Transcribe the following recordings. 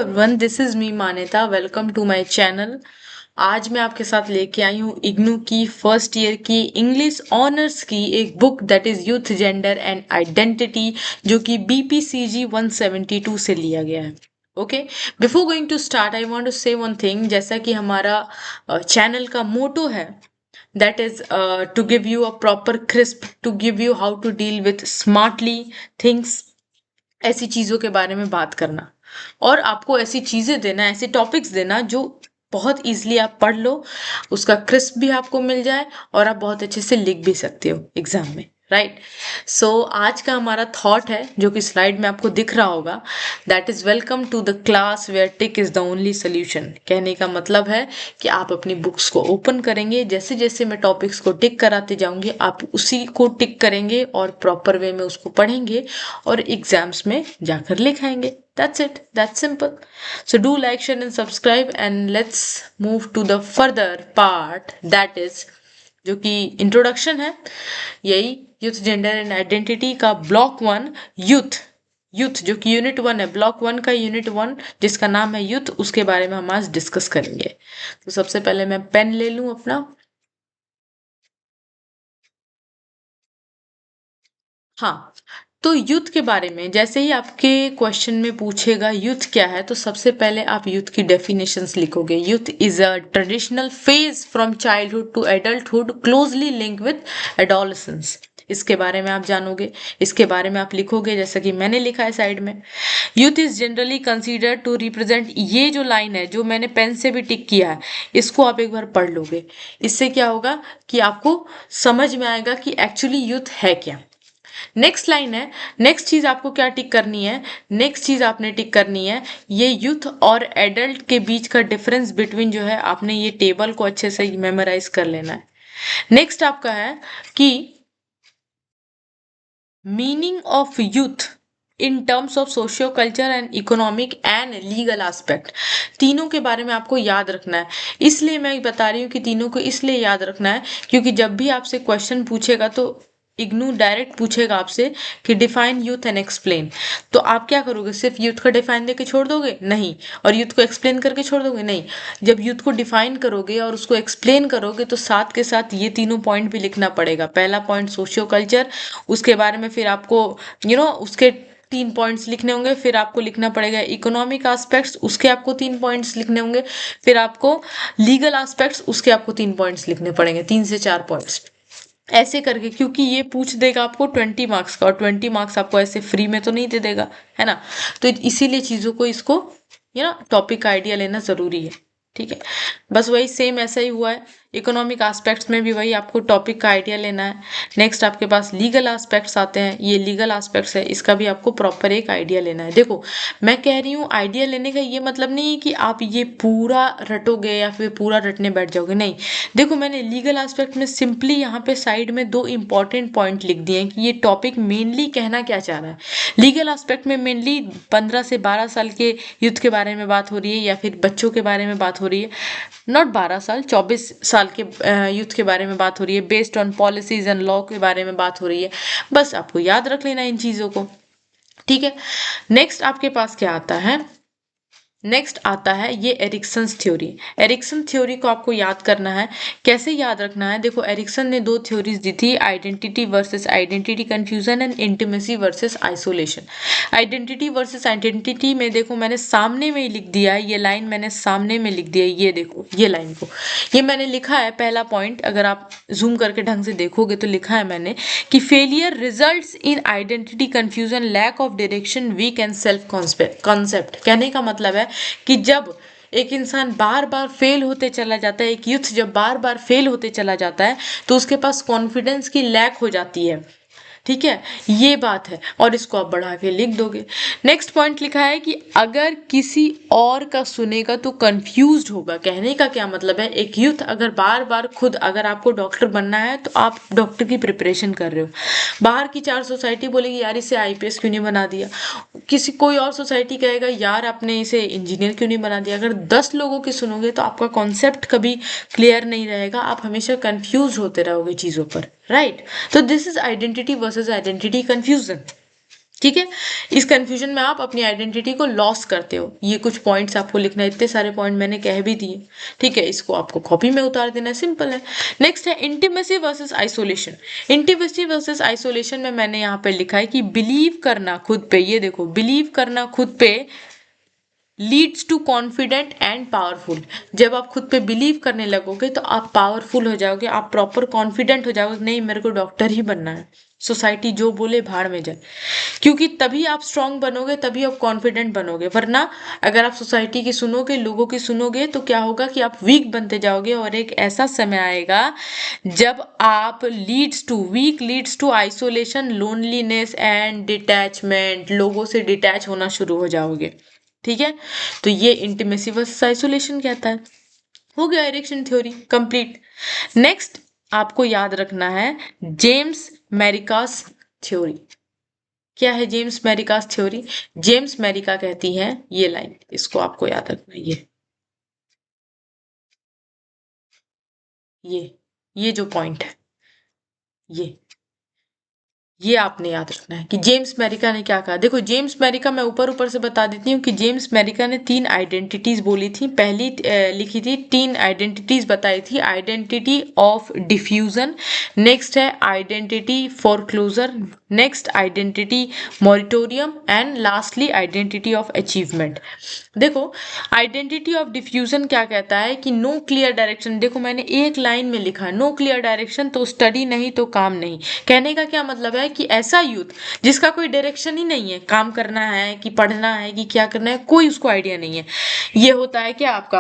Everyone, this is me Manyata. Welcome to my channel. आज मैं आपके साथ लेके आई हूँ इग्नू की फर्स्ट ईयर की इंग्लिश ऑनर्स की एक book that is youth gender and identity, जो कि BPCG 172 से लिया गया है। Okay, before going to start I want to say one thing. जैसा कि हमारा चैनल का मोटो है, that is to give you a proper crisp, to give you how to deal with smartly things, ऐसी चीजों के बारे में बात करना और आपको ऐसी चीजें देना, ऐसे टॉपिक्स देना जो बहुत इजीली आप पढ़ लो, उसका क्रिस्प भी आपको मिल जाए और आप बहुत अच्छे से लिख भी सकते हो एग्जाम में। राइट। सो आज का हमारा थॉट है, जो कि स्लाइड में आपको दिख रहा होगा, that is welcome to the class where tick is the only solution. कहने का मतलब है कि आप अपनी बुक्स को ओपन करेंगे, जैसे जैसे मैं टॉपिक्स को टिक कराते जाऊंगी आप उसी को टिक करेंगे और प्रॉपर वे में उसको पढ़ेंगे और एग्जाम्स में जाकर लिखाएंगे। That's it. That's simple. So do like, share and subscribe and let's move to the further part, that is जो कि इंट्रोडक्शन है, यही यूथ जेंडर एंड आइडेंटिटी का ब्लॉक 1 यूथ। यूथ जो कि यूनिट 1 है, ब्लॉक 1 का यूनिट 1 जिसका नाम है यूथ, उसके बारे में हम आज डिस्कस करेंगे। तो सबसे पहले मैं पेन ले लूं अपना। हाँ, तो यूथ के बारे में जैसे ही आपके क्वेश्चन में पूछेगा यूथ क्या है, तो सबसे पहले आप यूथ की डेफिनेशंस लिखोगे। Youth is a traditional phase from childhood to adulthood closely link with adolescence. इसके बारे में आप जानोगे, इसके बारे में आप लिखोगे जैसा कि मैंने लिखा है साइड में। Youth is generally considered to represent, ये जो लाइन है जो मैंने पेन से भी टिक किया है, इसको आप एक बार पढ़ लोगे। इससे क्या होगा कि आपको समझ में आएगा कि एक्चुअली यूथ है क्या। नेक्स्ट लाइन है, नेक्स्ट चीज आपको क्या टिक करनी है, नेक्स्ट चीज आपने टिक करनी है, ये यूथ और एडल्ट के बीच का डिफरेंस बिटवीन जो है, आपने ये टेबल को अच्छे से मेमोराइज कर लेना है। नेक्स्ट आपका है कि meaning of youth in terms of socio culture and economic and legal aspect. तीनों के बारे में आपको याद रखना है। इसलिए मैं बता रही हूँ कि तीनों को इसलिए याद रखना है क्योंकि जब भी आपसे क्वेश्चन पूछेगा तो इग्नू डायरेक्ट पूछेगा आपसे कि डिफाइन यूथ एंड एक्सप्लेन। तो आप क्या करोगे, सिर्फ यूथ का डिफाइन देके छोड़ दोगे? नहीं। और यूथ को एक्सप्लेन करके छोड़ दोगे? नहीं। जब यूथ को डिफाइन करोगे और उसको एक्सप्लेन करोगे तो साथ के साथ ये तीनों पॉइंट भी लिखना पड़ेगा। पहला पॉइंट सोशियो कल्चर, उसके बारे में फिर आपको उसके 3 पॉइंट्स लिखने होंगे। फिर आपको लिखना पड़ेगा इकोनॉमिक एस्पेक्ट्स, उसके आपको 3 पॉइंट्स लिखने होंगे। फिर आपको लीगल एस्पेक्ट्स, उसके आपको 3 पॉइंट्स लिखने पड़ेंगे, 3 से 4 पॉइंट्स ऐसे करके, क्योंकि ये पूछ देगा आपको 20 मार्क्स का और 20 मार्क्स आपको ऐसे फ्री में तो नहीं दे देगा, है ना। तो इसीलिए चीज़ों को, इसको टॉपिक का आइडिया लेना ज़रूरी है। ठीक है, बस वही सेम ऐसा ही हुआ है। इकोनॉमिक एस्पेक्ट्स में भी वही आपको टॉपिक का आइडिया लेना है। नेक्स्ट आपके पास लीगल एस्पेक्ट्स आते हैं, ये लीगल एस्पेक्ट्स है, इसका भी आपको प्रॉपर एक आइडिया लेना है। देखो, मैं कह रही हूँ आइडिया लेने का ये मतलब नहीं है कि आप ये पूरा रटोगे या फिर पूरा रटने बैठ जाओगे, नहीं। देखो, मैंने लीगल एस्पेक्ट में सिंपली यहाँ पे साइड में 2 इंपॉर्टेंट पॉइंट लिख दिए हैं कि ये टॉपिक मेनली कहना क्या चाह रहा है। लीगल एस्पेक्ट में मेनली 15 से 12 साल के यूथ के बारे में बात हो रही है या फिर बच्चों के बारे में बात हो रही है। नॉट 12 साल, 24 साल के यूथ के बारे में बात हो रही है। Based on policies and law के बारे में बात हो रही है। बस आपको याद रख लेना इन चीज़ों को। ठीक है, नेक्स्ट आपके पास क्या आता है, नेक्स्ट आता है ये एरिक्सन्स थ्योरी। एरिक्सन थ्योरी को आपको याद करना है। कैसे याद रखना है, देखो, एरिक्सन ने 2 थ्योरीज दी थी, identity versus identity confusion and intimacy versus isolation. Identity versus identity में देखो, मैंने सामने में ही लिख दिया है, ये लाइन मैंने सामने में लिख दिया है, ये देखो, ये लाइन को, ये मैंने लिखा है पहला पॉइंट। अगर आप जूम करके ढंग से देखोगे तो लिखा है मैंने कि failure results in identity confusion, lack of direction, weak and self concept. कहने का मतलब है कि जब एक इंसान बार बार फेल होते चला जाता है, एक यूथ जब बार बार फेल होते चला जाता है, तो उसके पास कॉन्फिडेंस की लैक हो जाती है। ठीक है, ये बात है, और इसको आप बढ़ा के लिख दोगे। नेक्स्ट पॉइंट लिखा है कि अगर किसी और का सुनेगा तो कंफ्यूज्ड होगा। कहने का क्या मतलब है, एक यूथ अगर बार बार खुद, अगर आपको डॉक्टर बनना है तो आप डॉक्टर की प्रिपरेशन कर रहे हो, बाहर की 4 सोसाइटी बोलेगी यार इसे IPS क्यों नहीं बना दिया, कोई और सोसाइटी कहेगा यार आपने इसे इंजीनियर क्यों नहीं बना दिया। अगर 10 लोगों की सुनोगे तो आपका कॉन्सेप्ट कभी क्लियर नहीं रहेगा, आप हमेशा कंफ्यूज होते रहोगे चीज़ों पर। राइट, तो this is identity versus identity confusion. ठीक है। इस कंफ्यूजन में आप अपनी आइडेंटिटी को लॉस करते हो। ये कुछ पॉइंट्स आपको लिखना है, इतने सारे पॉइंट मैंने कह भी दिए, ठीक है। इसको आपको कॉपी में उतार देना है, सिंपल है। नेक्स्ट है intimacy versus isolation. Intimacy versus isolation में मैंने यहाँ पे लिखा है कि बिलीव करना खुद पे, ये देखो, बिलीव करना खुद पे leads to confident and powerful. जब आप खुद पे बिलीव करने लगोगे तो आप पावरफुल हो जाओगे, आप प्रॉपर कॉन्फिडेंट हो जाओगे, नहीं मेरे को डॉक्टर ही बनना है, सोसाइटी जो बोले भाड़ में जाए। क्योंकि तभी आप स्ट्रांग बनोगे, तभी आप कॉन्फिडेंट बनोगे। वरना अगर आप सोसाइटी की सुनोगे, लोगों की सुनोगे, तो क्या होगा कि आप वीक बनते जाओगे और एक ऐसा समय आएगा जब आप leads to isolation, loneliness and detachment, लोगों से डिटैच होना शुरू हो जाओगे, ठीक है। तो ये इंटीमेसी वर्सेस आइसोलेशन कहता है। हो गया इरेक्शन थ्योरी कंप्लीट। नेक्स्ट आपको याद रखना है जेम्स मैरिकास थ्योरी। क्या है जेम्स मैरिकास थ्योरी? जेम्स मैरिका कहती है ये लाइन, इसको आपको याद रखना है, ये जो पॉइंट है, ये आपने याद रखना है कि जेम्स मैरिका ने क्या कहा। देखो जेम्स मैरिका, मैं ऊपर ऊपर से बता देती हूँ कि जेम्स मैरिका ने 3 आइडेंटिटीज बोली थी। पहली लिखी थी, 3 आइडेंटिटीज बताई थी। आइडेंटिटी ऑफ डिफ्यूजन, नेक्स्ट है identity foreclosure, next identity moratorium and lastly identity of achievement. देखो आइडेंटिटी ऑफ डिफ्यूजन क्या कहता है कि नो क्लियर डायरेक्शन। देखो मैंने एक लाइन में लिखा नो क्लियर डायरेक्शन, तो स्टडी नहीं तो काम नहीं। कहने का क्या मतलब है कि ऐसा यूथ जिसका कोई डायरेक्शन ही नहीं है, काम करना है कि पढ़ना है कि क्या करना है, कोई उसको आइडिया नहीं है, ये होता है क्या आपका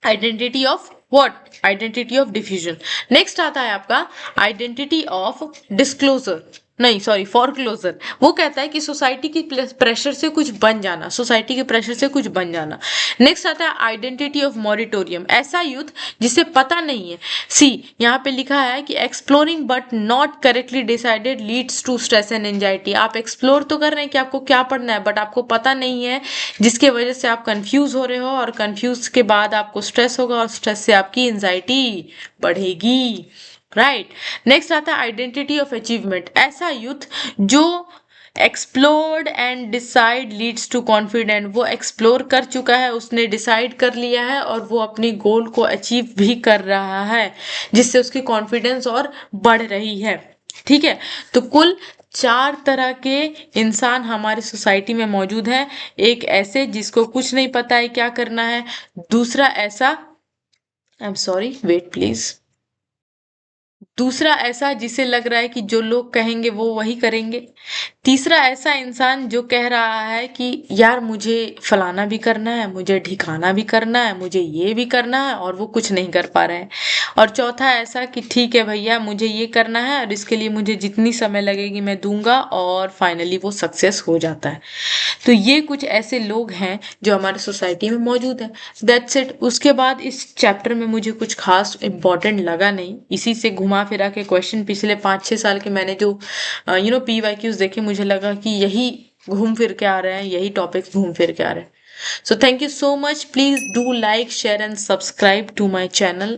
identity of what, identity of diffusion. Next आता है आपका आइडेंटिटी ऑफ डिस्क्लोजर, नहीं सॉरी फॉरक्लोजर। वो कहता है कि सोसाइटी की प्रेशर से कुछ बन जाना, सोसाइटी के प्रेशर से कुछ बन जाना। नेक्स्ट आता है आइडेंटिटी ऑफ मॉरिटोरियम, ऐसा यूथ जिसे पता नहीं है। सी यहाँ पे लिखा है कि exploring but not correctly decided leads to stress and anxiety. आप एक्सप्लोर तो कर रहे हैं कि आपको क्या पढ़ना है, बट आपको पता नहीं है, जिसके वजह से आप कंफ्यूज हो रहे हो, और कंफ्यूज के बाद आपको स्ट्रेस होगा, और स्ट्रेस से आपकी एंजाइटी बढ़ेगी, राइट। नेक्स्ट आता है आइडेंटिटी ऑफ अचीवमेंट, ऐसा यूथ जो explored and decide leads to confident. वो एक्सप्लोर कर चुका है, उसने डिसाइड कर लिया है, और वो अपनी गोल को अचीव भी कर रहा है, जिससे उसकी कॉन्फिडेंस और बढ़ रही है, ठीक है। तो कुल 4 तरह के इंसान हमारी सोसाइटी में मौजूद हैं। एक ऐसे जिसको कुछ नहीं पता है क्या करना है, दूसरा ऐसा, I am sorry wait please, दूसरा ऐसा जिसे लग रहा है कि जो लोग कहेंगे वो वही करेंगे। तीसरा ऐसा इंसान जो कह रहा है कि यार मुझे फलाना भी करना है, मुझे ढिकाना भी करना है, मुझे ये भी करना है, और वो कुछ नहीं कर पा रहे हैं। और चौथा ऐसा कि ठीक है भैया मुझे ये करना है, और इसके लिए मुझे जितनी समय लगेगी मैं दूंगा, और फाइनली वो सक्सेस हो जाता है। तो ये कुछ ऐसे लोग हैं जो हमारे सोसाइटी में मौजूद है। That's it. उसके बाद इस चैप्टर में मुझे कुछ खास इंपॉर्टेंट लगा नहीं, इसी से घुमा फिरा के क्वेश्चन पिछले 5-6 साल के मैंने जो PYQs देखे, मुझे लगा कि यही घूम फिर के आ रहे हैं, यही टॉपिक्स घूम फिर के आ रहे हैं। So thank you so much. Please do like, share and subscribe to my channel.